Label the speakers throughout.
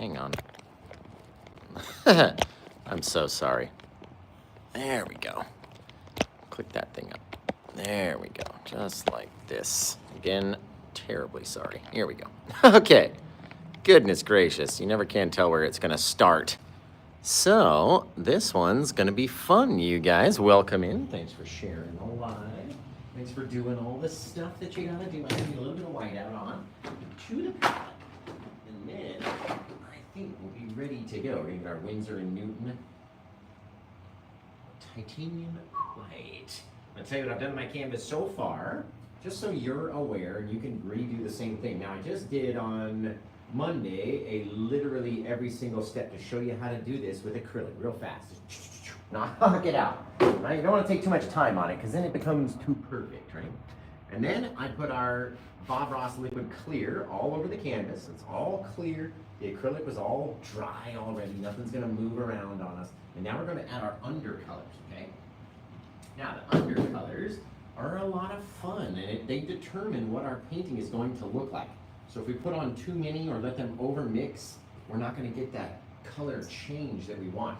Speaker 1: hang on. I'm so sorry. There we go. Click that thing up. There we go. Just like this. Again, terribly sorry. Here we go. Okay. Goodness gracious. You never can tell where it's going to start. So, this one's going to be fun, you guys. Welcome in. Thanks for sharing the live. Thanks for doing all the stuff that you got to do. I need a little bit of whiteout on to the palette. And then I think we'll be ready to go. We're going to get our Winsor & Newton titanium white. I'll tell you what I've done to my canvas so far, just so you're aware, and you can redo the same thing. Now, I just did on Monday a literally every single step to show you how to do this with acrylic real fast. Just knock it out. Right? You don't want to take too much time on it because then it becomes too perfect, right? And then I put our Bob Ross liquid clear all over the canvas. It's all clear. The acrylic was all dry already. Nothing's going to move around on us. And now we're going to add our undercolors, okay? Now, the undercolors are a lot of fun, and they determine what our painting is going to look like. So if we put on too many or let them overmix, we're not going to get that color change that we want.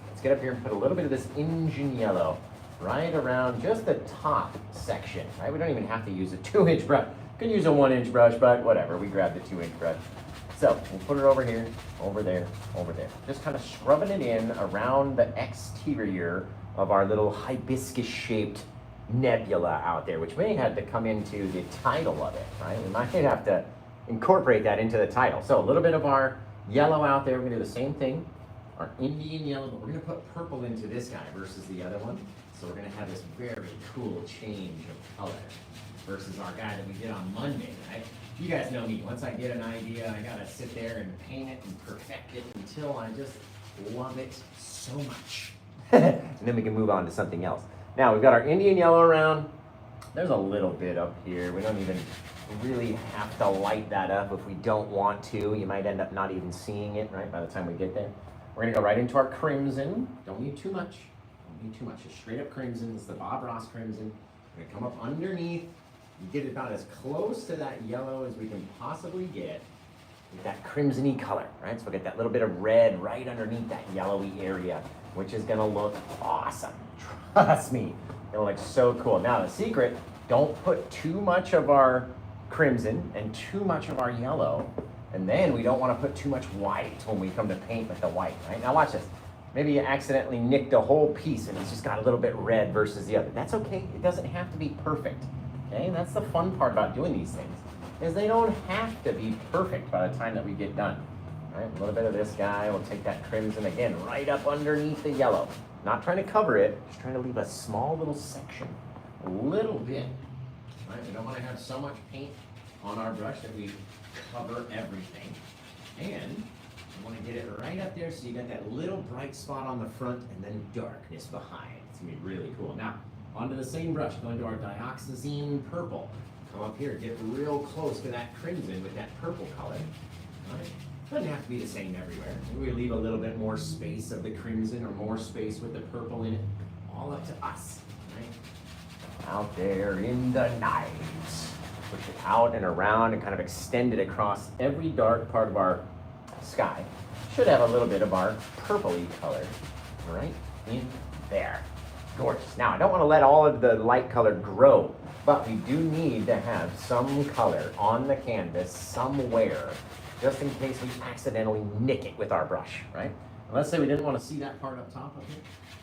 Speaker 1: Let's get up here and put a little bit of this Indian yellow right around just the top section, right? We don't even have to use a 2-inch brush. You can use a 1-inch brush, but whatever, we grab the 2-inch brush. So we'll put it over here, over there, over there. Just kind of scrubbing it in around the exterior of our little hibiscus-shaped nebula out there, which may have to come into the title of it, right? We might have to incorporate that into the title. So a little bit of our yellow out there. We're gonna do the same thing, our Indian yellow, but we're gonna put purple into this guy versus the other one. So we're gonna have this very cool change of color versus our guy that we did on Monday, right? You guys know me. Once I get an idea, I gotta sit there and paint it and perfect it until I just love it so much. And then we can move on to something else. Now we've got our Indian yellow around. There's a little bit up here. We don't even really have to light that up if we don't want to. You might end up not even seeing it, right, by the time we get there. We're gonna go right into our crimson. Don't need too much. Don't need too much. Just straight up crimson. It's the Bob Ross crimson. We're gonna come up underneath. You get it about as close to that yellow as we can possibly get with that crimson-y color, right? So we'll get that little bit of red right underneath that yellowy area, which is gonna look awesome. Trust me, it'll look so cool. Now the secret, don't put too much of our crimson and too much of our yellow, and then we don't wanna put too much white when we come to paint with the white, right? Now watch this. Maybe you accidentally nicked a whole piece and it's just got a little bit red versus the other. That's okay, it doesn't have to be perfect, okay? That's the fun part about doing these things, is they don't have to be perfect by the time that we get done. Right, a little bit of this guy, we'll take that crimson again, right up underneath the yellow. Not trying to cover it, just trying to leave a small little section, a little bit. Right, we don't want to have so much paint on our brush that we cover everything. And we want to get it right up there so you got that little bright spot on the front and then darkness behind. It's going to be really cool. Now, onto the same brush, going to our dioxazine purple. Come up here, get real close to that crimson with that purple color. All right. Doesn't have to be the same everywhere. Maybe we leave a little bit more space of the crimson or more space with the purple in it. All up to us, right? Out there in the night. Push it out and around and kind of extend it across every dark part of our sky. Should have a little bit of our purpley color right in there. Gorgeous. Now, I don't want to let all of the light color grow, but we do need to have some color on the canvas somewhere, just in case we accidentally nick it with our brush, right? And let's say we didn't want to see that part up top of it.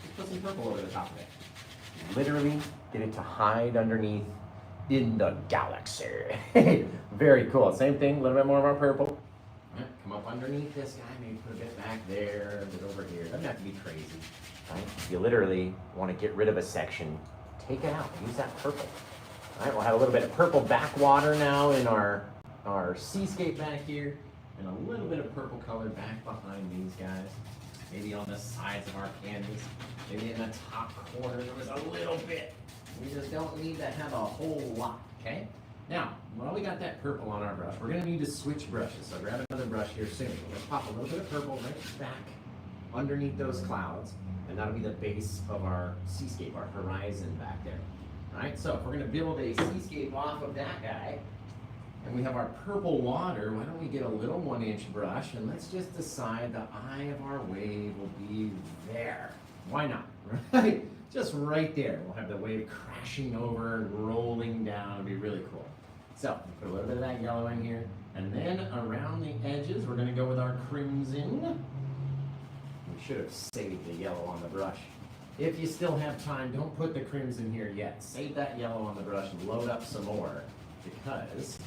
Speaker 1: Just put some purple over the top of it. Literally get it to hide underneath in the galaxy. Very cool. Same thing, a little bit more of our purple. Right, come up underneath this guy, maybe put a bit back there, a bit over here. Doesn't have to be crazy, right? If you literally want to get rid of a section, take it out, use that purple. All right, we'll have a little bit of purple backwater now in our seascape back here, and a little bit of purple color back behind these guys. Maybe on the sides of our canvas, maybe in the top corner there was a little bit. We just don't need to have a whole lot, okay? Now, while we got that purple on our brush, we're gonna need to switch brushes. So grab another brush here soon. Let's pop a little bit of purple right back underneath those clouds, and that'll be the base of our seascape, our horizon back there. All right, so if we're gonna build a seascape off of that guy, And we have our purple water. Why don't we get a little 1-inch brush and let's just decide the eye of our wave will be there. Why not, right? Just right there. We'll have the wave crashing over and rolling down. It'll be really cool. So, put a little bit of that yellow in here. And then around the edges, we're gonna go with our crimson. We should have saved the yellow on the brush. If you still have time, don't put the crimson here yet. Save that yellow on the brush and load up some more because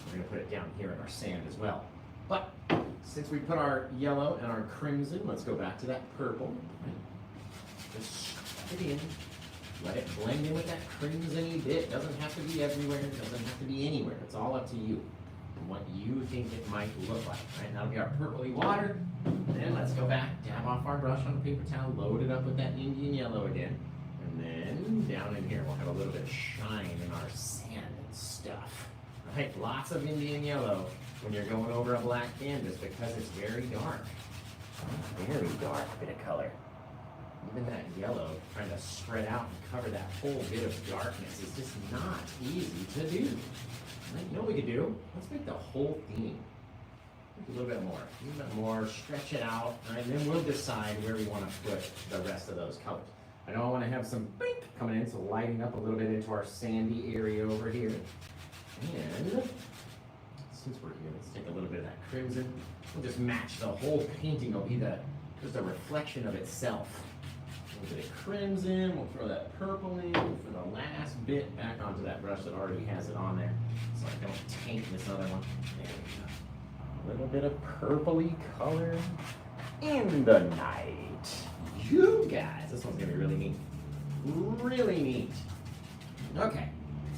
Speaker 1: we're gonna put it down here in our sand as well. But since we put our yellow and our crimson, let's go back to that purple. Just stuff it in. Let it blend in with that crimson-y bit. Doesn't have to be everywhere. It doesn't have to be anywhere. It's all up to you and what you think it might look like. Right? That'll be our purpley water. Then let's go back, dab off our brush on a paper towel, load it up with that Indian yellow again. And then down in here, we'll have a little bit of shine in our sand and stuff. Right? Lots of Indian yellow when you're going over a black canvas because it's very dark. Very dark bit of color. Even that yellow trying to spread out and cover that whole bit of darkness is just not easy to do. Right? You know what we could do? Let's make the whole theme. A little bit more, stretch it out, right? And then we'll decide where we want to put the rest of those colors. I know I want to have some pink coming in, so lighting up a little bit into our sandy area over here. And since we're here, let's take a little bit of that crimson. We'll just match the whole painting. It'll be just a reflection of itself. A little bit of crimson, we'll throw that purple in for the last bit back onto that brush that already has it on there, so I don't taint this other one. There we go. A little bit of purpley color in the night. You guys, this one's gonna be really neat. Really neat. Okay,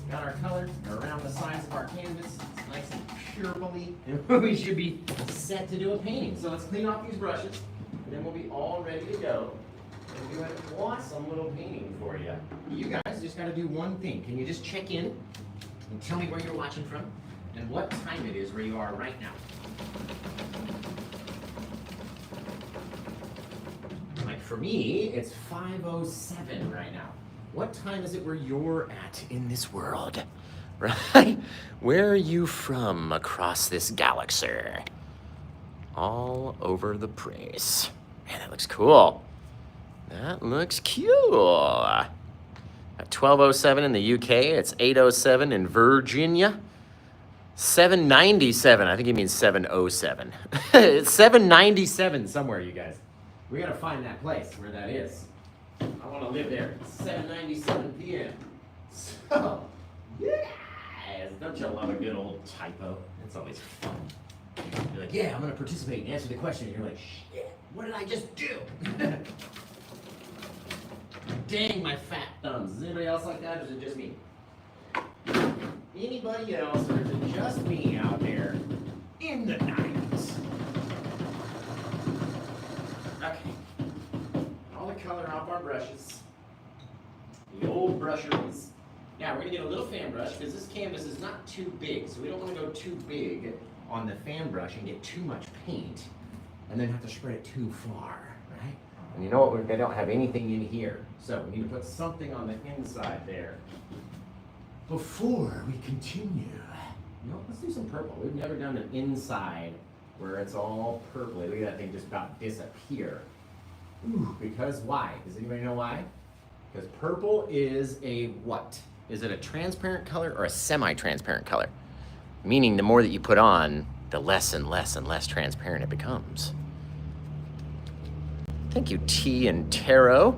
Speaker 1: got our colors around the sides of our canvas. It's nice and purpley, and we should be set to do a painting. So let's clean off these brushes, and then we'll be all ready to go. And do an awesome little painting for you. You guys just gotta do one thing. Can you just check in and tell me where you're watching from and what time it is where you are right now? Like for me, it's 5:07 right now. What time is it where you're at in this world? Right? Where are you from across this galaxy? All over the place. Man, that looks cool. That looks cool. At 12:07 in the UK, it's 8:07 in Virginia. 797, I think he means 7:07. It's 797 somewhere, you guys. We gotta find that place where that is. I wanna live there. 7:97 p.m. So, yes! Don't you love a good old typo? It's always fun. You're like, yeah, I'm gonna participate and answer the question. And you're like, shit, what did I just do? Dang my fat thumbs. Is anybody else like that, or is it just me? Anybody else, or is it just me out there in the night? Okay. All the color off our brushes. The old brusheries. Now we're gonna get a little fan brush because this canvas is not too big, so we don't want to go too big on the fan brush and get too much paint and then have to spread it too far, right? And you know what, they don't have anything in here, so we need to put something on the inside there before we continue. No, let's do some purple. We've never done an inside where it's all purple. Look at that thing just about disappear. Ooh, because why? Does anybody know why? Because purple is a what? Is it a transparent color or a semi-transparent color? Meaning the more that you put on, the less and less and less transparent it becomes. Thank you, T and Taro.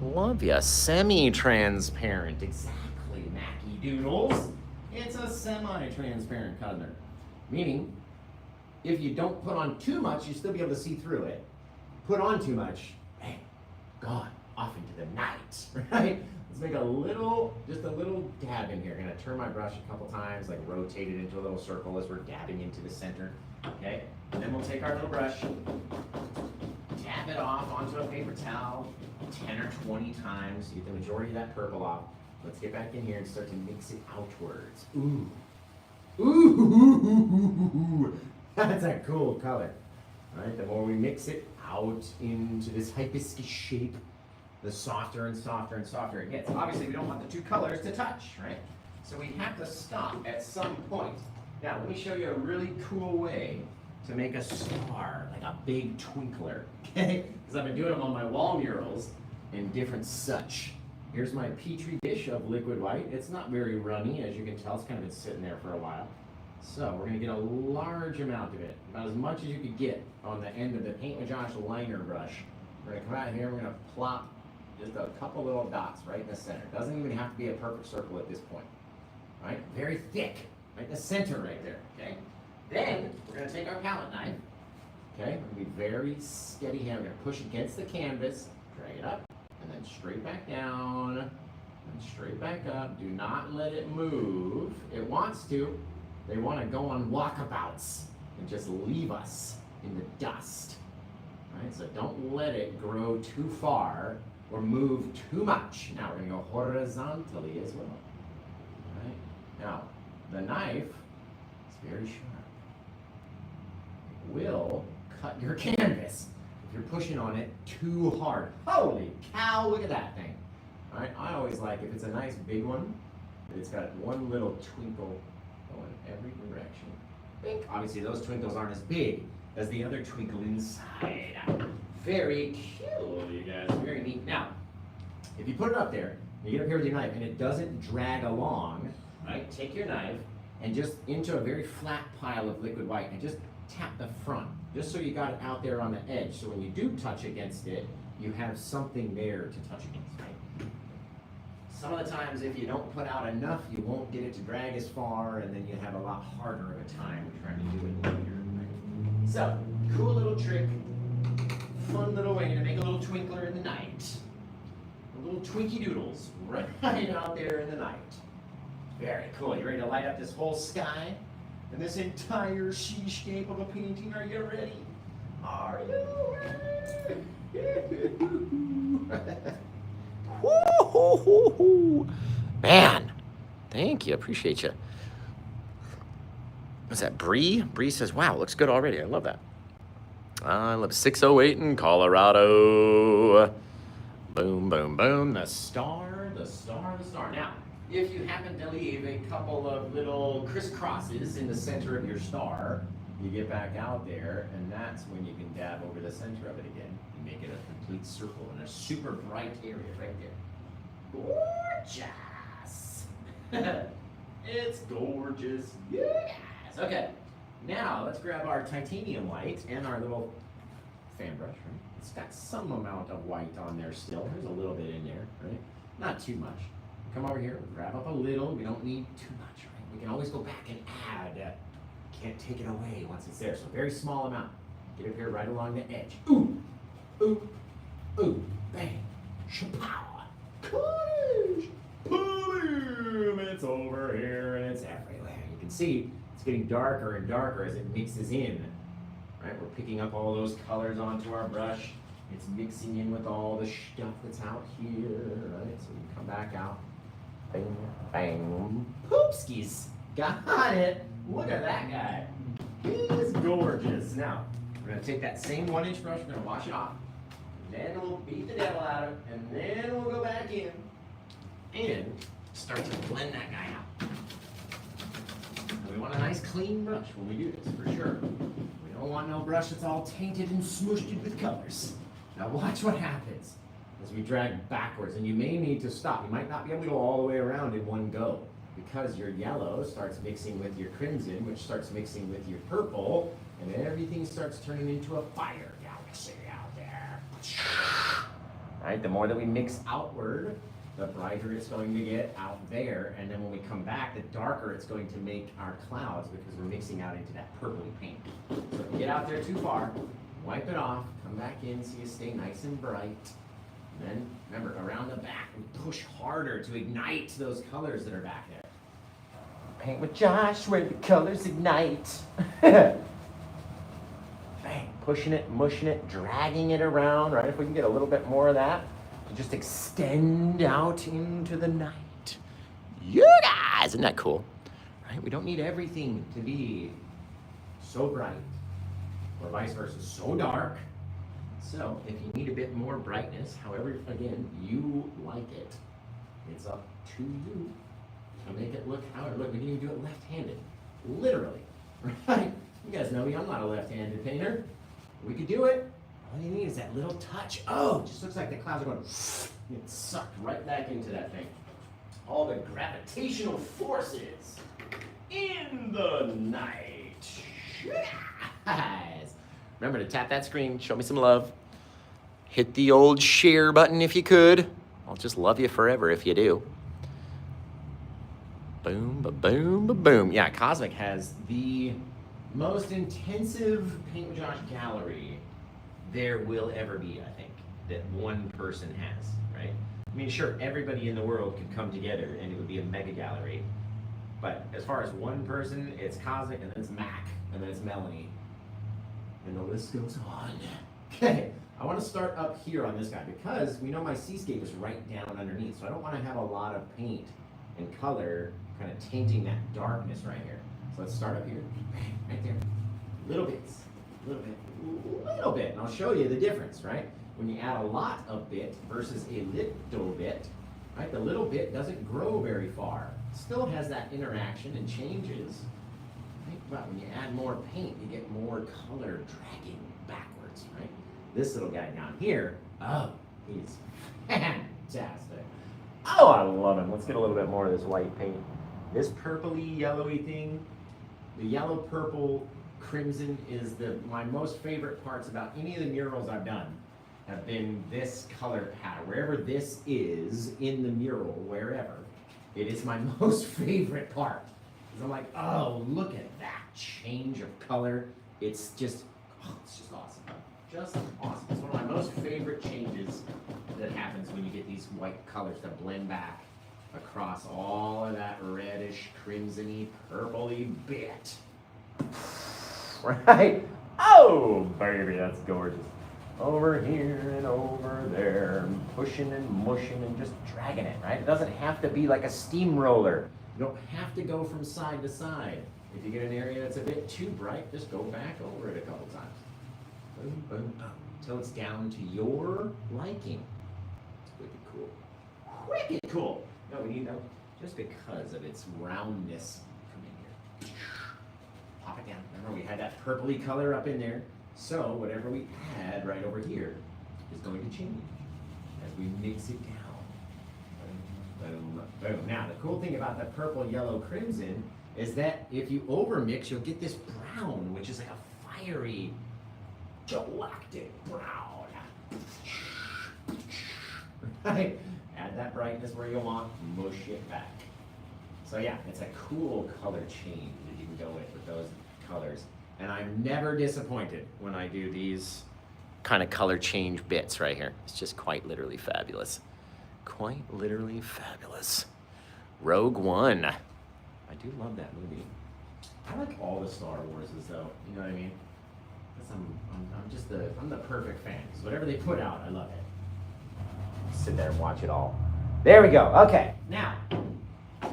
Speaker 1: Love ya. Semi-transparent. Exactly, Mackie Doodles. It's a semi-transparent color. Meaning, if you don't put on too much, you'll still be able to see through it. Put on too much, bang, gone, off into the night, right? Let's make just a little dab in here. I'm gonna turn my brush a couple times, like rotate it into a little circle as we're dabbing into the center, okay? And then we'll take our little brush, tap it off onto a paper towel 10 or 20 times, get the majority of that purple off. Let's get back in here and start to mix it outwards. Ooh. Ooh, that's a cool color. All right, the more we mix it out into this hibiscus shape, the softer and softer and softer it gets. Obviously, we don't want the two colors to touch, right? So we have to stop at some point. Now, let me show you a really cool way to make a star, like a big twinkler, okay? Because I've been doing them on my wall murals and different such. Here's my petri dish of liquid white. It's not very runny, as you can tell. It's kind of been sitting there for a while. So we're gonna get a large amount of it, about as much as you could get on the end of the Paint with Josh liner brush. We're gonna come out here, we're gonna plop just a couple little dots right in the center. Doesn't even have to be a perfect circle at this point. All right, very thick, right in the center right there, okay? Then we're gonna take our palette knife, okay? We're gonna be very steady hand. We're gonna push against the canvas, drag it up, and then straight back down, and straight back up. Do not let it move. It wants to. They want to go on walkabouts and just leave us in the dust. All right, so don't let it grow too far or move too much. Now we're gonna go horizontally as well. All right. Now the knife is very sharp. It will cut your canvas if you're pushing on it too hard. Holy cow! Look at that thing. All right. I always like if it's a nice big one, but it's got one little twinkle going every direction. Bink. Obviously, those twinkles aren't as big as the other twinkle inside. Very cute, you guys. Very neat. Now, if you put it up there, you get up here with your knife, and it doesn't drag along, right? Take your knife and just into a very flat pile of liquid white and just tap the front, just so you got it out there on the edge. So when you do touch against it, you have something there to touch against, right? Some of the times, if you don't put out enough, you won't get it to drag as far, and then you have a lot harder of a time trying to do it later, right? So, cool little trick. Fun little way to make a little twinkler in the night. A little Twinkie Doodles right out there in the night. Very cool. You ready to light up this whole sky and this entire seascape of a painting? Are you ready? Are you ready? Woo-hoo-hoo-hoo. Man, thank you. Appreciate you. What's that, Bree? Bree says, wow, looks good already. I love that. I live 608 in Colorado. Boom, boom, boom. The star, the star, the star. Now, if you happen to leave a couple of little crisscrosses in the center of your star, you get back out there, and that's when you can dab over the center of it again and make it a complete circle in a super bright area right there. Gorgeous! It's gorgeous. Yes! Okay. Now, let's grab our titanium white and our little fan brush, right? It's got some amount of white on there still. There's a little bit in there, right? Not too much. Come over here, grab up a little. We don't need too much, right? We can always go back and add. Can't take it away once it's there. So very small amount. Get up here right along the edge. Ooh, ooh, ooh, bang, shapow, collage, boom, it's over here and it's everywhere. You can see it's getting darker and darker as it mixes in. Right, we're picking up all those colors onto our brush. It's mixing in with all the stuff that's out here, right? So we can come back out. Bang, bang, poopskis. Got it. Look at that guy. He's gorgeous. Now, we're going to take that same 1-inch brush, we're going to wash it off. Then we'll beat the devil out of it, and then we'll go back in and start to blend that guy out. And we want a nice clean brush when we do this, for sure. We don't want no brush that's all tainted and smooshed with colors. Now watch what happens as we drag backwards, and you may need to stop. You might not be able to go all the way around in one go, because your yellow starts mixing with your crimson, which starts mixing with your purple, and everything starts turning into a fire galaxy out there. Right? The more that we mix outward, the brighter it's going to get out there, and then when we come back, the darker it's going to make our clouds because we're mixing out into that purpley paint. So if you get out there too far, wipe it off, come back in so you stay nice and bright. And then, remember, around the back, we push harder to ignite those colors that are back there. Paint with Josh, where the colors ignite. Bang, pushing it, mushing it, dragging it around, right? If we can get a little bit more of that, to just extend out into the night. You guys, isn't that cool? Right? We don't need everything to be so bright, or vice versa, so dark. So, if you need a bit more brightness, however, again, you like it, it's up to you. I'll make it look how it look. We can even do it left-handed, literally. Right? You guys know me. I'm not a left-handed painter. We could do it. All you need is that little touch. Oh, it just looks like the clouds are going. Get sucked right back into that thing. All the gravitational forces in the night. Remember to tap that screen. Show me some love. Hit the old share button if you could. I'll just love you forever if you do. Boom, ba-boom, ba-boom. Yeah, Cosmic has the most intensive Paint with Josh gallery there will ever be, I think, that one person has, right? I mean, sure, everybody in the world could come together and it would be a mega gallery. But as far as one person, it's Cosmic, and then it's Mac, and then it's Melanie. And the list goes on. Okay, I want to start up here on this guy because we know my Seascape is right down underneath, so I don't want to have a lot of paint and color kind of tainting that darkness right here. So let's start up here, right there. Little bits, little bit, and I'll show you the difference, right? When you add a lot of bit versus a little bit, right? The little bit doesn't grow very far. It still has that interaction and changes, right? But when you add more paint, you get more color dragging backwards, right? This little guy down here, oh, he's fantastic. Oh, I love him. Let's get a little bit more of this white paint. This purpley, yellowy thing, the yellow, purple, crimson is my most favorite parts about any of the murals I've done have been this color pattern. Wherever this is in the mural, wherever, it is my most favorite part. Because I'm like, oh, look at that change of color. It's just awesome. Just awesome. It's one of my most favorite changes that happens when you get these white colors that blend back across all of that reddish, crimson-y, purpley bit. Right? Oh, baby, that's gorgeous. Over here and over there, pushing and mushing and just dragging it, right? It doesn't have to be like a steamroller. You don't have to go from side to side. If you get an area that's a bit too bright, just go back over it a couple times. Boom, boom, boom, until it's down to your liking. It's wicked cool. Wicked cool! No, we need, just because of its roundness. Come in here. Pop it down. Remember, we had that purpley color up in there. So whatever we add right over here is going to change as we mix it down. Boom, boom, boom. Now, the cool thing about the purple, yellow, crimson is that if you overmix, you'll get this brown, which is like a fiery, galactic brown. Right? Add that brightness where you want, mush it back. So yeah, it's a cool color change that you can go with those colors. And I'm never disappointed when I do these kind of color change bits right here. It's just quite literally fabulous. Quite literally fabulous. Rogue One. I do love that movie. I like all the Star Warses though, you know what I mean? I'm the perfect fan. Because whatever they put out, I love it. Sit there and watch it all. There we go. Okay, now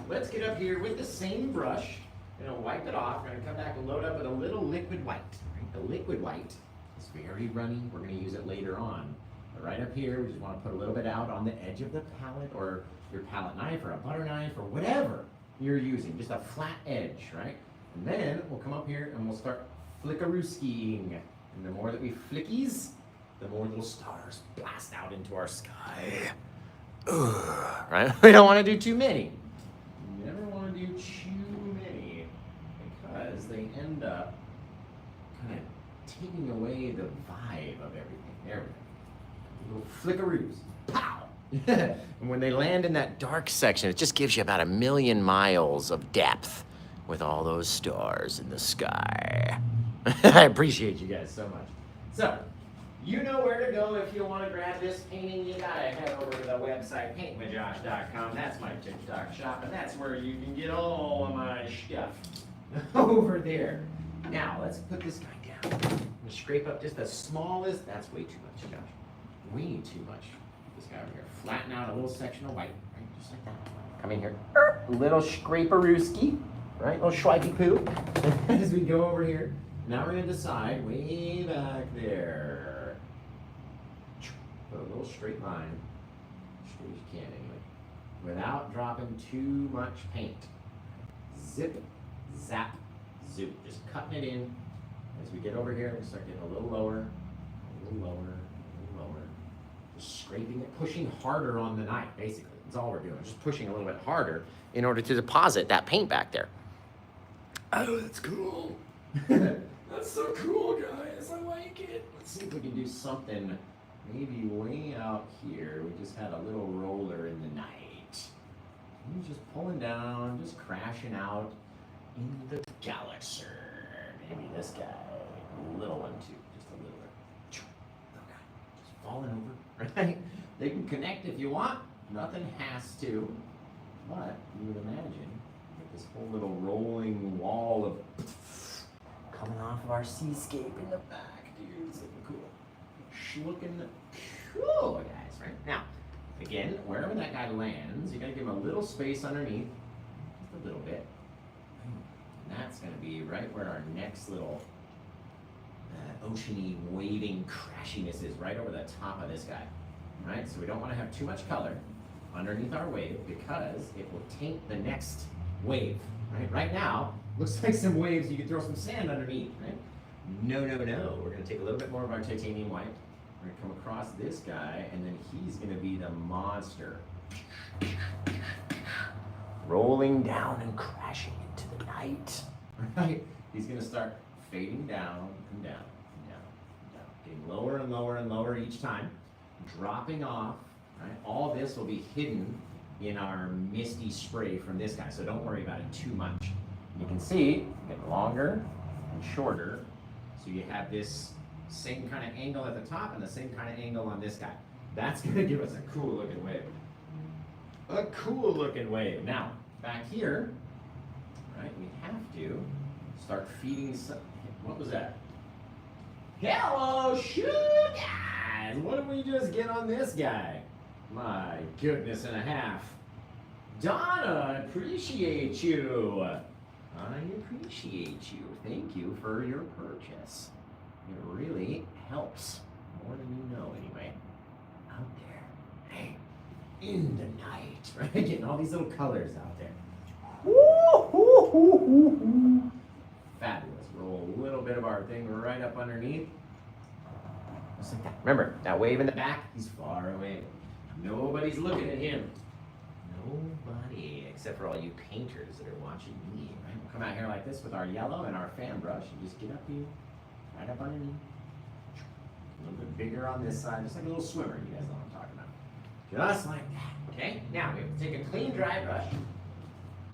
Speaker 1: let's get up here with the same brush. We're going to wipe it off. We're going to come back and load up with a little liquid white. Right? The liquid white is very runny. We're going to use it later on. But right up here, we just want to put a little bit out on the edge of the palette, or your palette knife, or a butter knife, or whatever you're using. Just a flat edge, right? And then we'll come up here and we'll start flickarooskiing. And the more that we flickies, the more little stars blast out into our sky. Ugh, right? We don't want to do too many. You never want to do too many, because they end up kind of taking away the vibe of everything. There we go. Little flickaroos. Pow! And when they land in that dark section, it just gives you about 1,000,000 miles of depth with all those stars in the sky. I appreciate you guys so much. So, you know where to go if you want to grab this painting. You gotta head over to the website, paintwithjosh.com. That's my TikTok shop, and that's where you can get all of my stuff over there. Now, let's put this guy down. I'm gonna scrape up just the smallest. That's way too much, Josh. Way too much. This guy over here. Flatten out a little section of white, right? Just like that. Come in here. Little scraperooski, right? Little swipey poo. As we go over here. Now we're gonna decide way back there. Put a little straight line. Straight as you can, anyway. without dropping too much paint. Zip, zap, zoop. Just cutting it in. As we get over here, we start getting a little lower, a little lower, a little lower. Just scraping it, pushing harder on the knife, basically. That's all we're doing, just pushing a little bit harder in order to deposit that paint back there. Oh, that's cool. That's so cool, guys. I like it. Let's see if we can do something maybe way out here. We just had a little roller in the night. He's just pulling down, just crashing out in the galaxy. Maybe this guy, a little one too, just a little bit. Okay, just falling over, right? They can connect if you want. Nothing has to, but you would imagine that this whole little rolling wall of coming off of our seascape in the back, dude. It's looking cool. Looking cool, guys, right? Now, again, wherever that guy lands, you gotta give him a little space underneath, just a little bit. And that's gonna be right where our next little oceany, waving crashiness is, right over the top of this guy. Right? So we don't want to have too much color underneath our wave because it will taint the next wave. Right now, looks like some waves you could throw some sand underneath, right? No, no, no. We're gonna take a little bit more of our titanium white. We're gonna come across this guy, and then he's gonna be the monster. Rolling down and crashing into the night. Right? He's gonna start fading down and down and down and down. Getting lower and lower and lower each time. Dropping off, right? All this will be hidden in our misty spray from this guy, so don't worry about it too much. You can see, get longer and shorter, so you have this same kind of angle at the top and the same kind of angle on this guy. That's gonna give us a cool looking wave. A cool looking wave. Now, back here, right, we have to start feeding some, what was that? Hello, sugar! What did we just get on this guy? My goodness and a half. Donna, I appreciate you. I appreciate you. Thank you for your purchase. It really helps. More than you know, anyway. Out there. Hey, in the night. Right? Getting all these little colors out there. Fabulous. Roll a little bit of our thing right up underneath. Just like that. Remember, that wave in the back, he's far away. Nobody's looking at him. Nobody, except for all you painters that are watching me, right? We'll come out here like this with our yellow and our fan brush and just get up here, right up underneath. A little bit bigger on this side, just like a little swimmer. You guys know what I'm talking about. Just like that, okay? Now, we have to take a clean, dry brush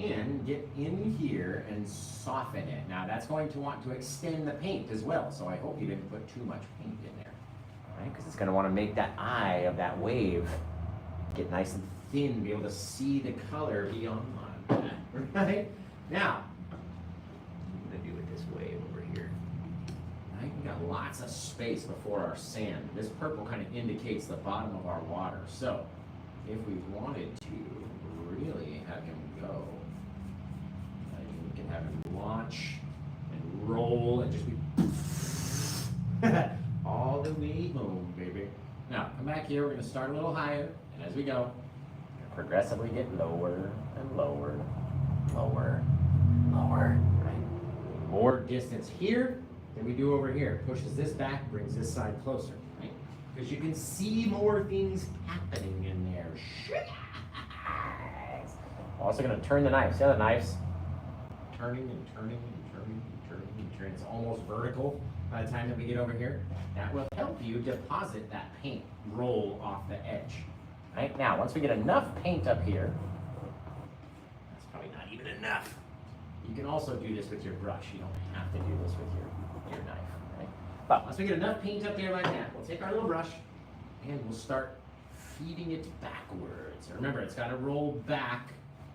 Speaker 1: and get in here and soften it. Now, that's going to want to extend the paint as well, so I hope you didn't put too much paint in there. Right? Because it's going to want to make that eye of that wave get nice and thin, be able to see the color beyond that. Right? Now, I'm going to do with this wave over here. Right? We got lots of space before our sand. This purple kind of indicates the bottom of our water. So, if we wanted to really have him go, we can have him launch and roll and just be all the way home, baby. Now, come back here. We're going to start a little higher, and as we go, progressively get lower and lower, lower, lower, right? More distance here than we do over here. Pushes this back, brings this side closer, right? Because you can see more things happening in there. Also going to turn the knife. See how the knife's turning and turning and turning and turning and turning. It's almost vertical by the time that we get over here. That will help you deposit that paint, roll off the edge. Right? Now, once we get enough paint up here, that's probably not even enough. You can also do this with your brush. You don't have to do this with your knife. Right? But once we get enough paint up there like that, we'll take our little brush and we'll start feeding it backwards. Remember, it's got to roll back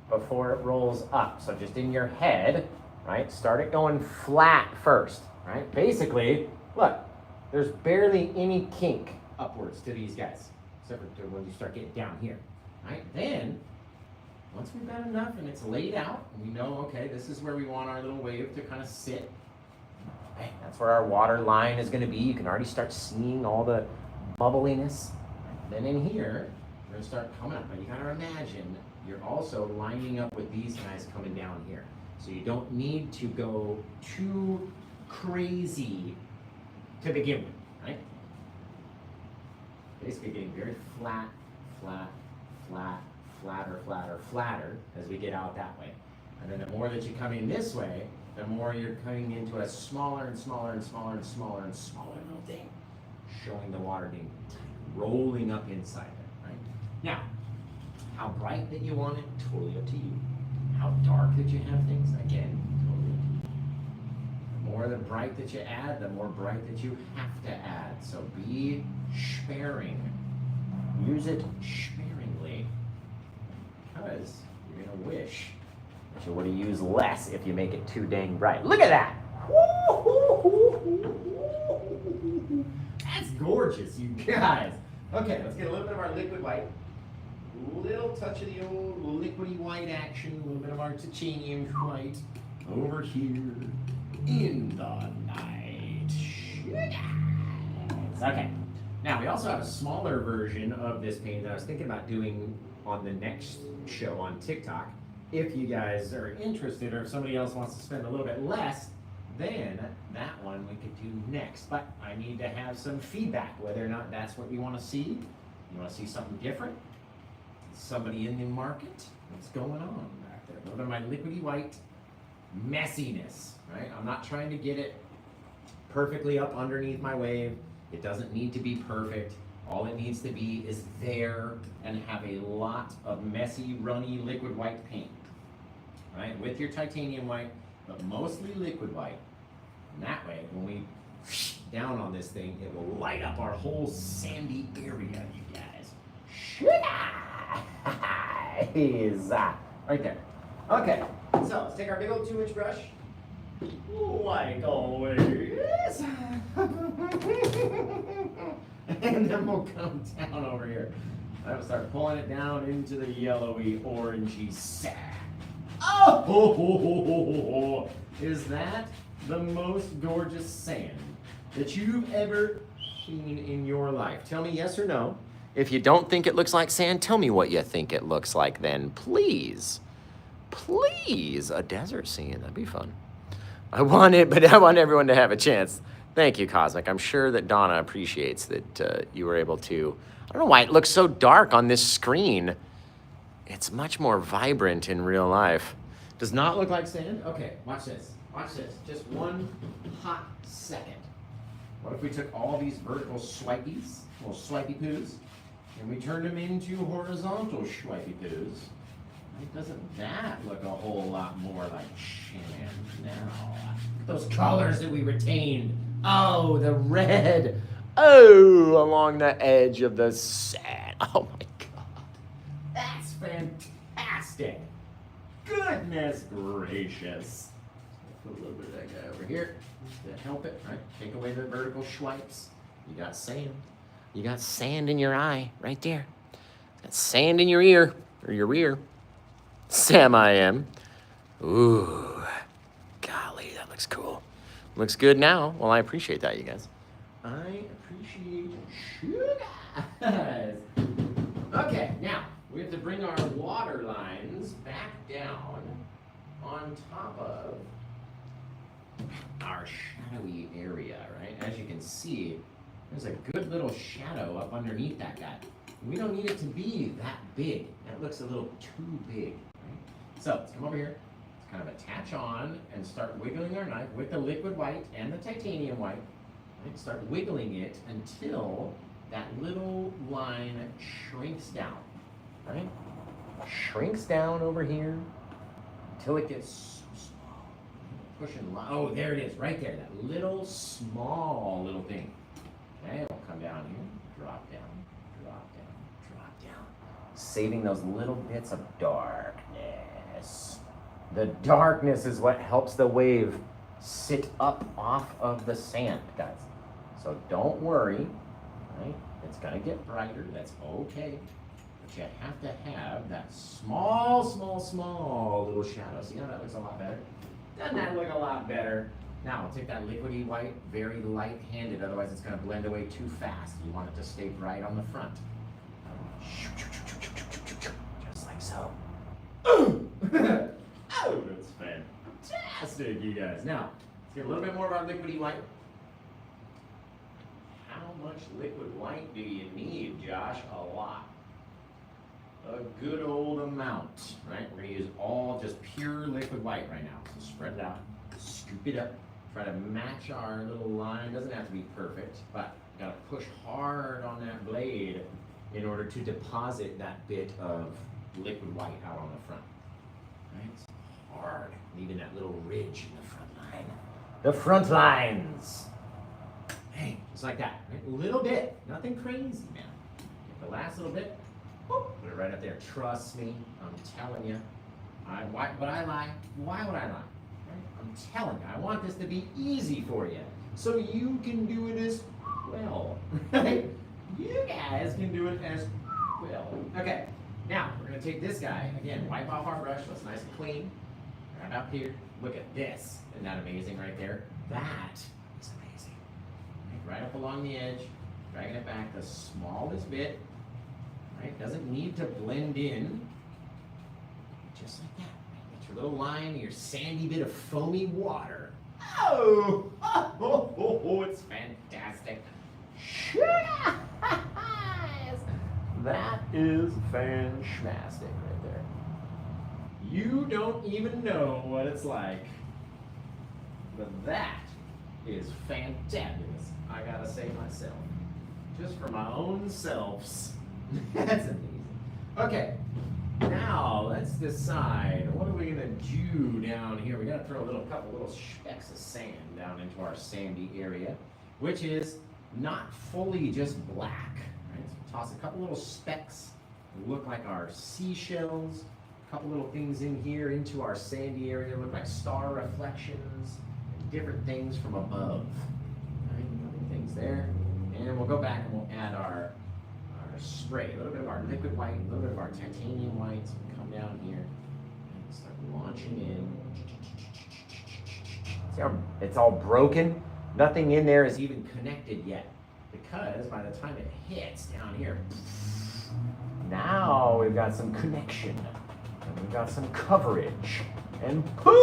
Speaker 1: before it rolls up. So just in your head, right, start it going flat first, right? Basically, look, there's barely any kink upwards to these guys, except for when you start getting down here, right? Then, once we've got enough and it's laid out, and we know, okay, this is where we want our little wave to kind of sit. Okay, that's where our water line is going to be. You can already start seeing all the bubbliness. Then in here, we're going to start coming up, but you got to imagine you're also lining up with these guys coming down here. So you don't need to go too crazy to begin with, right? Basically getting very flat, flat, flat, flatter, flatter, flatter as we get out that way. And then the more that you come in this way, the more you're coming into a smaller and smaller and smaller and smaller and smaller little thing, showing the water being rolling up inside it, right? Now, how bright that you want it, totally up to you. How dark that you have things, again, totally up to you. The more the bright that you add, the more bright that you have to add. So be sparing. Use it sparingly, because you're gonna wish that you would have used less if you make it too dang bright. Look at that! That's gorgeous, you guys. Okay, let's get a little bit of our liquid white. Little touch of the old liquidy white action. A little bit of our titanium white over here in the night. Okay. Now, we also have a smaller version of this paint that I was thinking about doing on the next show on TikTok. If you guys are interested, or if somebody else wants to spend a little bit less, then that one we could do next. But I need to have some feedback, whether or not that's what you want to see. You want to see something different? Somebody in the market? What's going on back there? A little bit of my liquidy white messiness, right? I'm not trying to get it perfectly up underneath my wave. It doesn't need to be perfect. All it needs to be is there and have a lot of messy, runny liquid white paint, right? With your titanium white, but mostly liquid white. And that way, when we down on this thing, it will light up our whole sandy area, you guys. Right there. Okay, so let's take our big old 2-inch brush. Like always. And then we'll come down over here. I'm gonna start pulling it down into the yellowy, orangey sand. Oh, is that the most gorgeous sand that you've ever seen in your life? Tell me yes or no. If you don't think it looks like sand, tell me what you think it looks like then, please. Please, a desert scene, that'd be fun. I want everyone to have a chance. Thank you, Cosmic. I'm sure that Donna appreciates that you were able to. I don't know why it looks so dark on this screen. It's much more vibrant in real life. Does not look like sand? Okay, watch this. Watch this. Just one hot second. What if we took all these vertical swipies, little swipey poos, and we turned them into horizontal swipey poos? Doesn't that look a whole lot more like sand now? Those colors that we retained. Oh, the red. Oh, along the edge of the sand. Oh my God. That's fantastic. Goodness gracious. Put a little bit of that guy over here to help it, right? Take away the vertical swipes. You got sand. You got sand in your eye right there. Got sand in your ear, or your rear. Sam I am. Ooh, golly, that looks cool. Looks good now. Well, I appreciate that, you guys. I appreciate you guys. Okay, now we have to bring our water lines back down on top of our shadowy area, right? As you can see, there's a good little shadow up underneath that guy. We don't need it to be that big. That looks a little too big. So let's come over here, let's kind of attach on and start wiggling our knife with the liquid white and the titanium white. Right? Start wiggling it until that little line shrinks down, right? Shrinks down over here until it gets so small. Pushing, oh, there it is, right there, that little small little thing. Okay, we'll come down here, drop down, drop down, drop down. Saving those little bits of darkness. The darkness is what helps the wave sit up off of the sand, guys. So don't worry, right? It's gonna get brighter, that's okay. But you have to have that small, small, small little shadow. See how that looks a lot better? Doesn't that look a lot better? Now, we'll take that liquidy white, very light-handed, otherwise it's gonna blend away too fast. You want it to stay bright on the front. Just like so. Fantastic, you guys. Now, let's get a little bit more of our liquidy white. How much liquid white do you need, Josh? A lot. A good old amount, right? We're gonna use all just pure liquid white right now. So spread it out, scoop it up, try to match our little line. Doesn't have to be perfect, but gotta push hard on that blade in order to deposit that bit of liquid white out on the front. Right? It's hard, leaving that little ridge in the front line. The front lines. Hey, just like that. Right? A little bit, nothing crazy, man. Get the last little bit. Put it right up there. Trust me, I'm telling you. Would I lie? Why would I lie? Right? I'm telling you, I want this to be easy for you, so you can do it as well. Right? You guys can do it as well. Okay. Now we're gonna take this guy again. Wipe off our brush so it's nice and clean. Right up here. Look at this. Isn't that amazing right there? That is amazing. Right up along the edge, dragging it back the smallest bit. Right? Doesn't need to blend in. Just like that. Get your little line, your sandy bit of foamy water. Oh! It's fantastic. That is fantastic right there. You don't even know what it's like. But that is fantabulous. I gotta say myself. Just for my own selves. That's amazing. Okay, now let's decide what are we gonna do down here. We gotta throw a couple little specks of sand down into our sandy area, which is not fully just black. Right? So toss a couple little specks that look like our seashells. A couple little things in here into our sandy area look like star reflections and different things from above. Right? A couple things there, and we'll go back and we'll add our spray, a little bit of our liquid white, a little bit of our titanium white. So we come down here and start launching in. See how it's all broken? Nothing in there is even connected yet, because by the time it hits down here, now we've got some connection, and we've got some coverage, and push!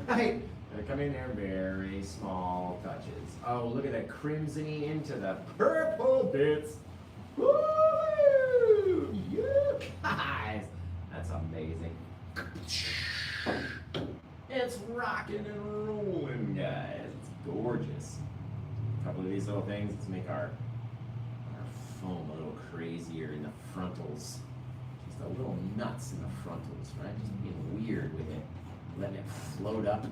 Speaker 1: Right? Come in there, very small touches. Oh, look at that crimsony into the purple bits. Woo! You guys, that's amazing. It's rocking and rolling, guys. It's gorgeous. A couple of these little things, let's make our foam a little crazier in the frontals. Just a little nuts in the frontals, right? Just being weird with it. Letting it float up.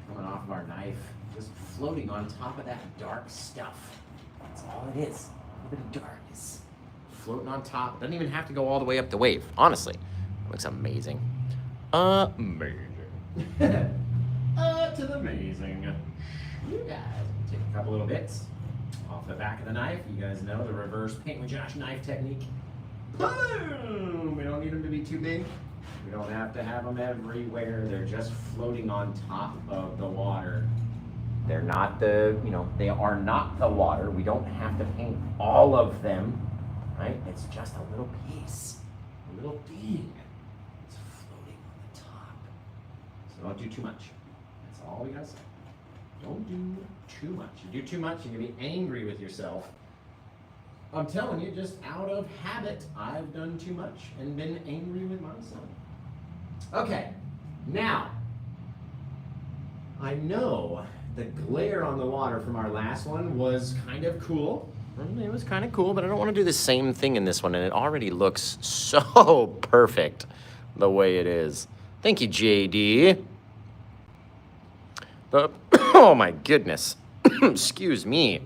Speaker 1: Coming off of our knife, just floating on top of that dark stuff. That's all it is. A little bit of darkness. Floating on top. Doesn't even have to go all the way up the wave. Honestly, it looks amazing. Amazing. To the amazing. You guys take a couple little bits off the back of the knife. You guys know the reverse paint with Josh knife technique. Boom! We don't need them to be too big. We don't have to have them everywhere. They're just floating on top of the water. They're not they are not the water. We don't have to paint all of them, right? It's just a little piece, a little thing. It's floating on the top. So don't do too much. That's all we gotta say. Don't do too much. You do too much, you're gonna be angry with yourself. I'm telling you, just out of habit, I've done too much and been angry with myself. Okay, now, I know the glare on the water from our last one was kind of cool. It was kind of cool, but I don't want to do the same thing in this one, and it already looks so perfect the way it is. Thank you, JD. Oh my goodness. Excuse me.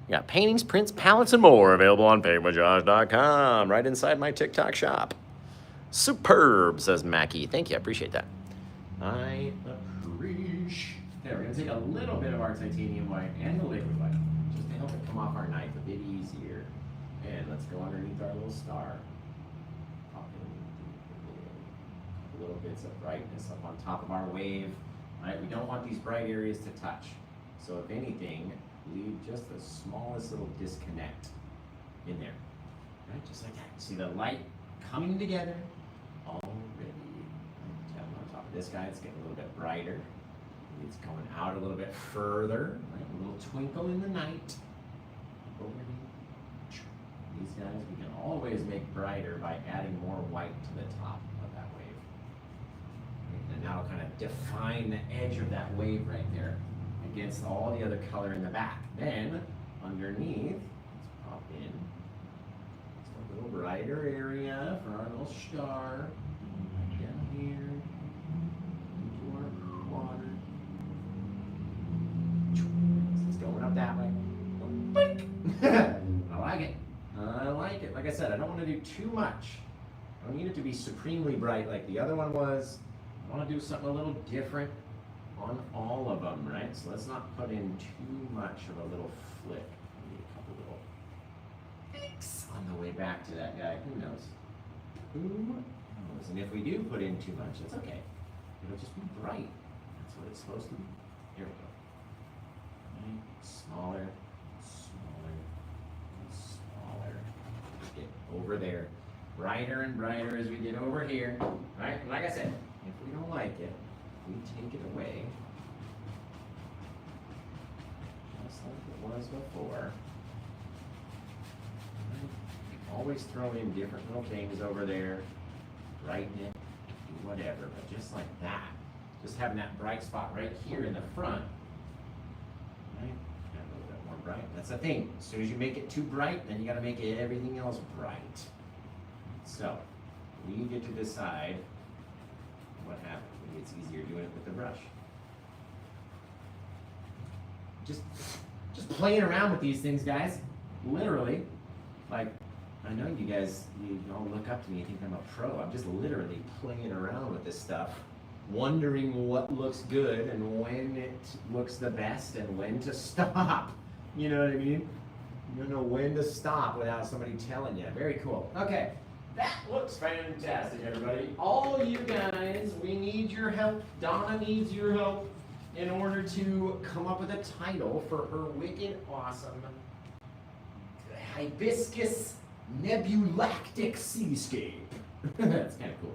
Speaker 1: We got paintings, prints, palettes, and more available on paintwithjosh.com, right inside my TikTok shop. Superb, says Mackie. Thank you, I appreciate that. I appreciate. There, we're gonna take a little bit of our titanium white and the liquid white, just to help it come off our knife a bit easier. And let's go underneath our little star. Pop in little bits of brightness up on top of our wave. Right? We don't want these bright areas to touch. So if anything, leave just the smallest little disconnect in there. Right? Just like that. See the light coming together already. I'm telling This guy's getting a little bit brighter. It's going out a little bit further, like a little twinkle in the night. Over here. These guys we can always make brighter by adding more white to the top of that wave. And that'll kind of define the edge of that wave right there against all the other color in the back. Then, underneath, let's pop in a little brighter area for our little star. Right down here, into our water. It's going up that way. I like it. I like it. Like I said, I don't want to do too much. I don't need it to be supremely bright like the other one was. I want to do something a little different on all of them, right? So let's not put in too much of a little flick. Maybe a couple little flicks on the way back to that guy. Who knows? Who knows? And if we do put in too much, it's okay. It'll just be bright. That's what it's supposed to be. Here we go. Right. Smaller, smaller, smaller. Get over there. Brighter and brighter as we get over here. Right? And like I said, if we don't like it, we take it away. Just like it was before. Right. Always throw in different little things over there. Brighten it, do whatever, but just like that. Just having that bright spot right here in the front. Right? A little bit more bright. That's the thing. As soon as you make it too bright, then you got to make everything else bright. So, we get to decide what happens. Maybe it's easier doing it with the brush. Just playing around with these things, guys. Literally. Like, I know you guys, you all look up to me and think I'm a pro. I'm just literally playing around with this stuff, wondering what looks good and when it looks the best and when to stop. You know what I mean? You don't know when to stop without somebody telling you. Very cool. Okay. That looks fantastic, everybody. All you guys, we need your help. Donna needs your help in order to come up with a title for her wicked awesome hibiscus nebulactic seascape. That's kind of cool.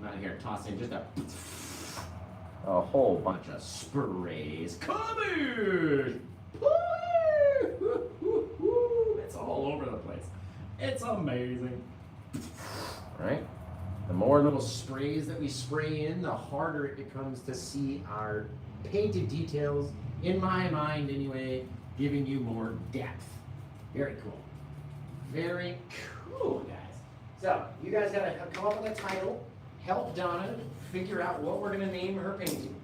Speaker 1: I'm out here tossing just a whole bunch of sprays. Come here! It's all over the place. It's amazing. Right? The more little sprays that we spray in, the harder it becomes to see our painted details, in my mind anyway, giving you more depth. Very cool. Very cool, guys. So, you guys gotta come up with a title, help Donna figure out what we're gonna name her painting.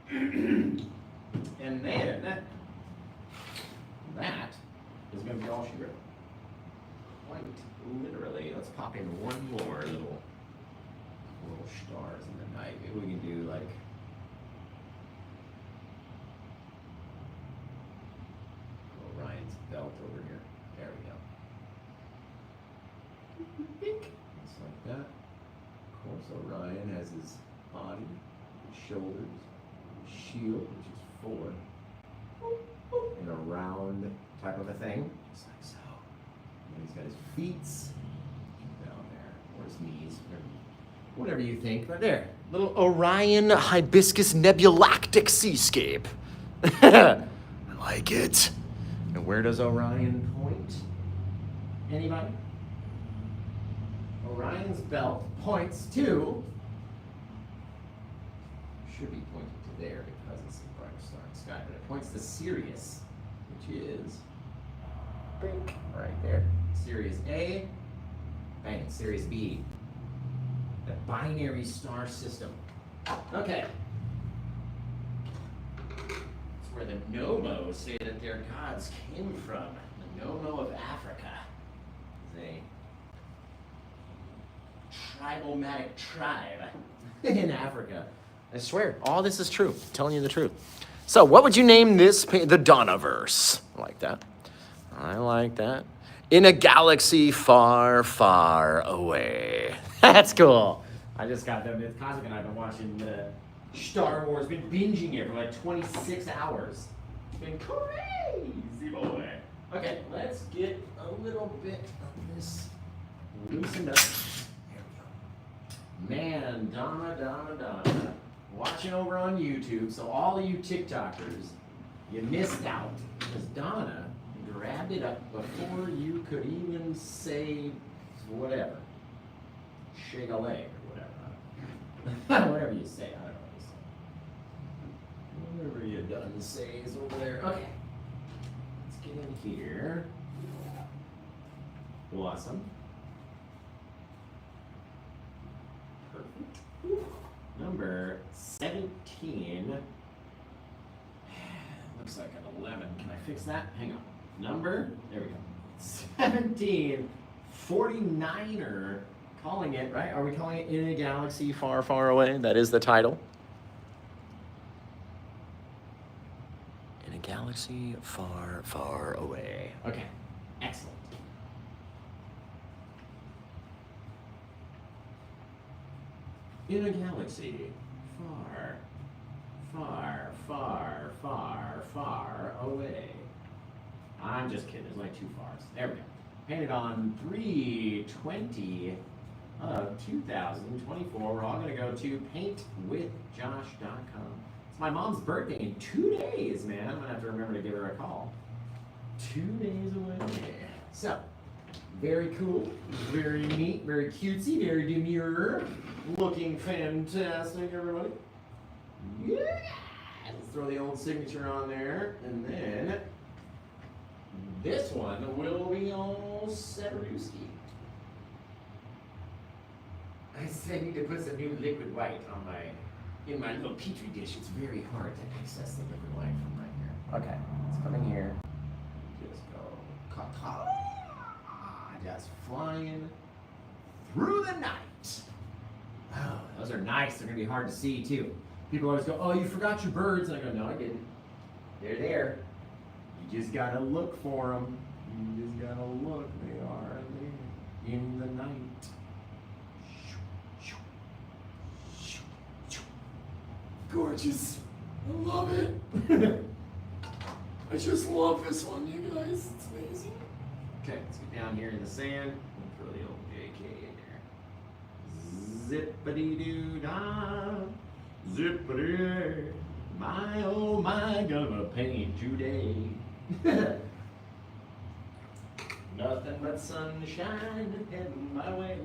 Speaker 1: And then, that is gonna be all she wrote. Quite literally. Let's pop in one more little stars in the night. Maybe we can do like Orion's belt over here. There we go. Just like that. Of course, Orion has his body, his shoulders, his shield, which is 4, and a round type of a thing, just like so. And he's got his feet down there, or his knees, whatever you think. But there, little Orion hibiscus nebulactic seascape. I like it. And where does Orion point? Anybody? Orion's belt points to, should be pointing to there because it's the brightest star in the sky, but it points to Sirius, which is right there. Sirius A, bang, Sirius B. The binary star system. Okay. It's where the Nomos say that their gods came from. The Nomo of Africa is a tribomatic tribe in Africa. I swear, all this is true. I'm telling you the truth. So, what would you name this? The Donnaverse. I like that. I like that. In a galaxy far, far away. That's cool. I just got them. Cosmic and I have been watching Star Wars. Been binging it for like 26 hours. It's been crazy, boy. Okay, let's get a little bit of this loosened up. There we go. Man, Donna. watching over on YouTube, so all of you TikTokers, you missed out because Donna grabbed it up before you could even say whatever. Shake a leg or whatever. Whatever you say, I don't know what you say. Whatever you done say is over there. Okay. Let's get in here. Awesome. Perfect. Number 17. Looks like an 11. Can I fix that? Hang on. Number, there we go. 17. 49er. Calling it, right? Are we calling it In a Galaxy Far, Far Away? That is the title. In a galaxy far, far away. Okay. Excellent. In a galaxy far, far, far, far, far away. I'm just kidding. There's like 2 fars. There we go. Painted on 3/20 of 2024. We're all going to go to paintwithjosh.com. It's my mom's birthday in 2 days, man. I'm going to have to remember to give her a call. 2 days away. So, very cool, very neat, very cutesy, very demure. Looking fantastic, everybody. Yeah! Let's throw the old signature on there. And then this one will be all Severusky. I need to put some new liquid white on in my little petri dish. It's very hard to access the liquid white from right here. Okay, let's come in here. Just go, just flying through the night. Oh, those are nice. They're gonna be hard to see too. People always go, "Oh, you forgot your birds," and I go, "No, I didn't. They're there. You just gotta look for them. You just gotta look. They are there in the night." Gorgeous. I love it. I just love this one, you guys. It's amazing. Okay, let's get down here in the sand and throw the old JK in there. Zippity-doo-dah. Zippity. My, oh my, gonna paint today. Nothing but sunshine heading my way.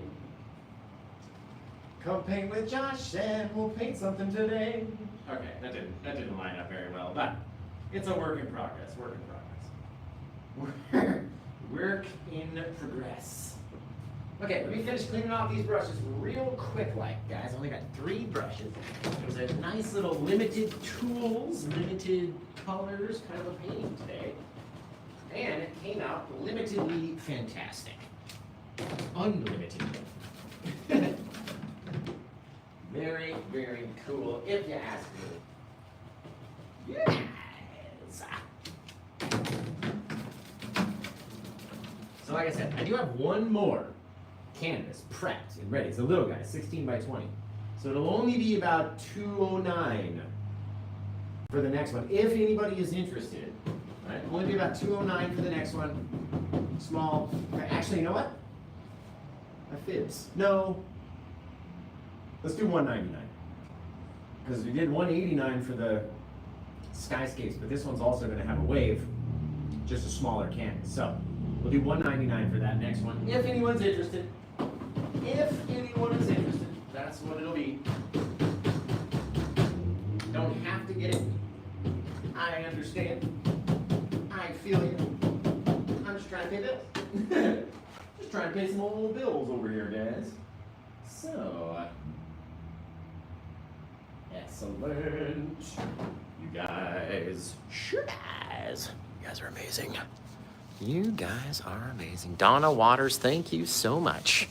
Speaker 1: Come paint with Josh and we'll paint something today. Okay, that didn't line up very well, but it's a work in progress. Work in progress. Work in progress. Okay, let me finish cleaning off these brushes real quick, guys. I only got 3 brushes. It was a nice little limited tools, limited colors kind of a painting today, and it came out limitedly fantastic, unlimited. Very, very cool, if you ask me. Yes! So like I said, I do have one more canvas prepped and ready. It's a little guy, 16 by 20. So it'll only be about 209 for the next one, if anybody is interested. Right? It'll only be about 209 for the next one. Small. Actually, you know what? I fibs. No. Let's do 199. Because we did 189 for the Skyscapes, but this one's also going to have a wave, just a smaller canvas. So we'll do 199 for that next one. If anyone's interested. If anyone is interested, that's what it'll be. Don't have to get it. I understand. I feel you. I'm just trying to pay bills. Just trying to pay some old bills over here, guys. So, excellent. You guys, sure guys. You guys are amazing. You guys are amazing. Donna Waters, thank you so much.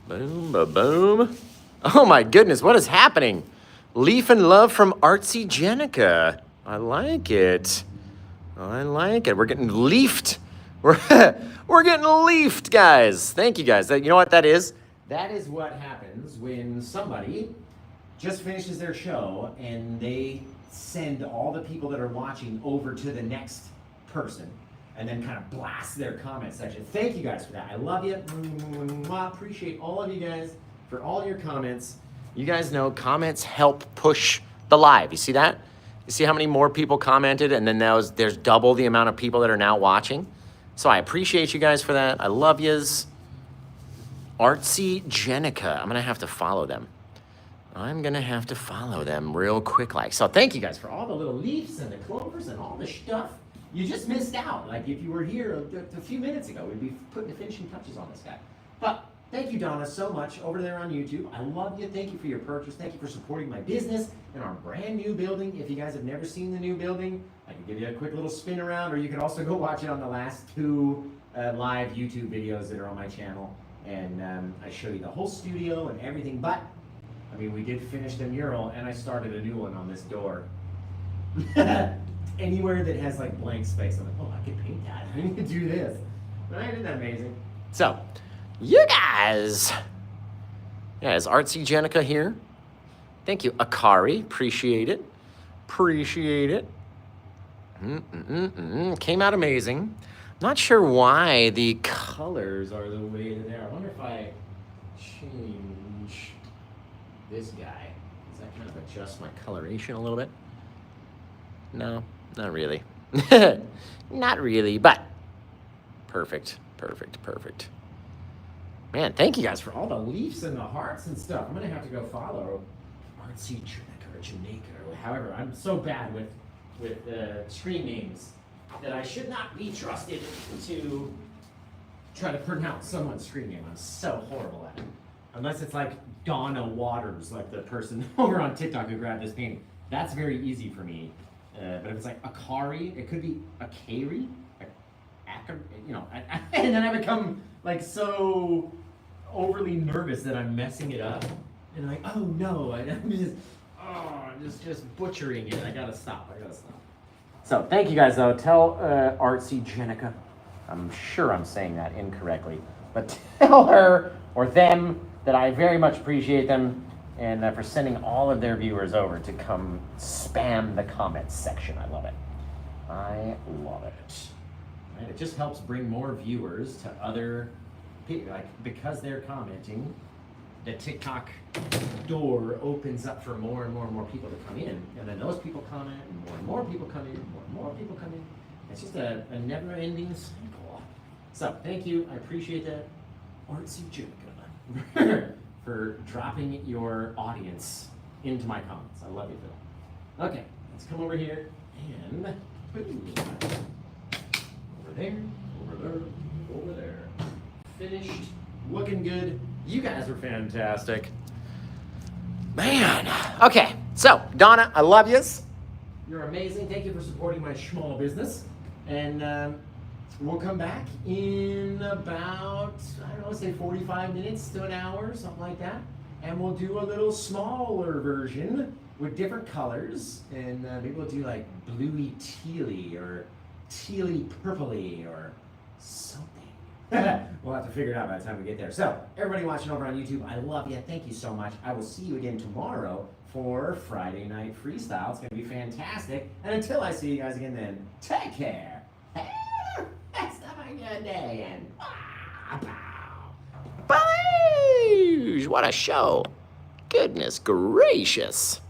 Speaker 1: Boom, ba-boom. Oh my goodness, what is happening? Leaf and love from Artsy Jenica. I like it. I like it. We're getting leafed. We're getting leafed, guys. Thank you, guys. You know what that is? That is what happens when somebody just finishes their show and they send all the people that are watching over to the next person and then kind of blast their comment section. Thank you guys for that. I love you. I appreciate all of you guys for all your comments.
Speaker 2: You guys know comments help push the live. You see that? You see how many more people commented, and then there's double the amount of people that are now watching? So I appreciate you guys for that. I love yous. Artsy Jenica. I'm going to have to follow them. Real quick like. So thank you guys for all the little leaves and the clovers and all the stuff. You just missed out. Like if you were here a few minutes ago, we'd be putting the finishing touches on this guy. But thank you, Donna, so much over there on YouTube. I love you. Thank you for your purchase. Thank you for supporting my business and our brand new building. If you guys have never seen the new building, I can give you a quick little spin around, or you can also go watch it on the last 2 live YouTube videos that are on my channel. And I show you the whole studio and everything. But, I mean, we did finish the mural, and I started a new one on this door. Anywhere that has like blank space, I'm like, oh, I could paint that. I need to do this. Right? Isn't that amazing? So, you guys. Yeah, is Artsy Jenica here? Thank you, Akari. Appreciate it. Came out amazing. Not sure why the colors are the way that they are. I wonder if I change this guy. Does that kind of adjust my coloration a little bit? No, not really. Not really, but perfect. Man, thank you guys for all the leaves and the hearts and stuff. I'm gonna have to go follow Artsy Jenica or Jamaica or however. I'm so bad with screen names that I should not be trusted to try to pronounce someone's screen name. I'm so horrible at it. Unless it's like Donna Waters, like the person over on TikTok who grabbed this painting. That's very easy for me. But if it's like Akari, it could be Akari, you know, and then I become like so overly nervous that I'm messing it up. And like, oh no, I'm just butchering it. I gotta stop. So thank you guys though. Tell Artsy Jenica, I'm sure I'm saying that incorrectly, but tell her or them that I very much appreciate them and for sending all of their viewers over to come spam the comments section. I love it. And it just helps bring more viewers to other people, like because they're commenting. The TikTok door opens up for more and more people to come in, and then those people comment, and more people come in, more people come in. It's just a never-ending cycle. So thank you, I appreciate that, Artsy Jenica, for dropping your audience into my comments. I love you, Phil. Okay, let's come over here and over there. Finished, looking good. You guys are fantastic. Man. Okay, so Donna, I love yous. You're amazing. Thank you for supporting my small business. And we'll come back in about, I don't know, say 45 minutes to an hour, something like that. And we'll do a little smaller version with different colors. And maybe we'll do like bluey tealy or tealy purpley or something. We'll have to figure it out by the time we get there. So, everybody watching over on YouTube, I love you. Thank you so much. I will see you again tomorrow for Friday Night Freestyle. It's going to be fantastic. And until I see you guys again then, take care. Have a good day. And Boosh! What a show. Goodness gracious.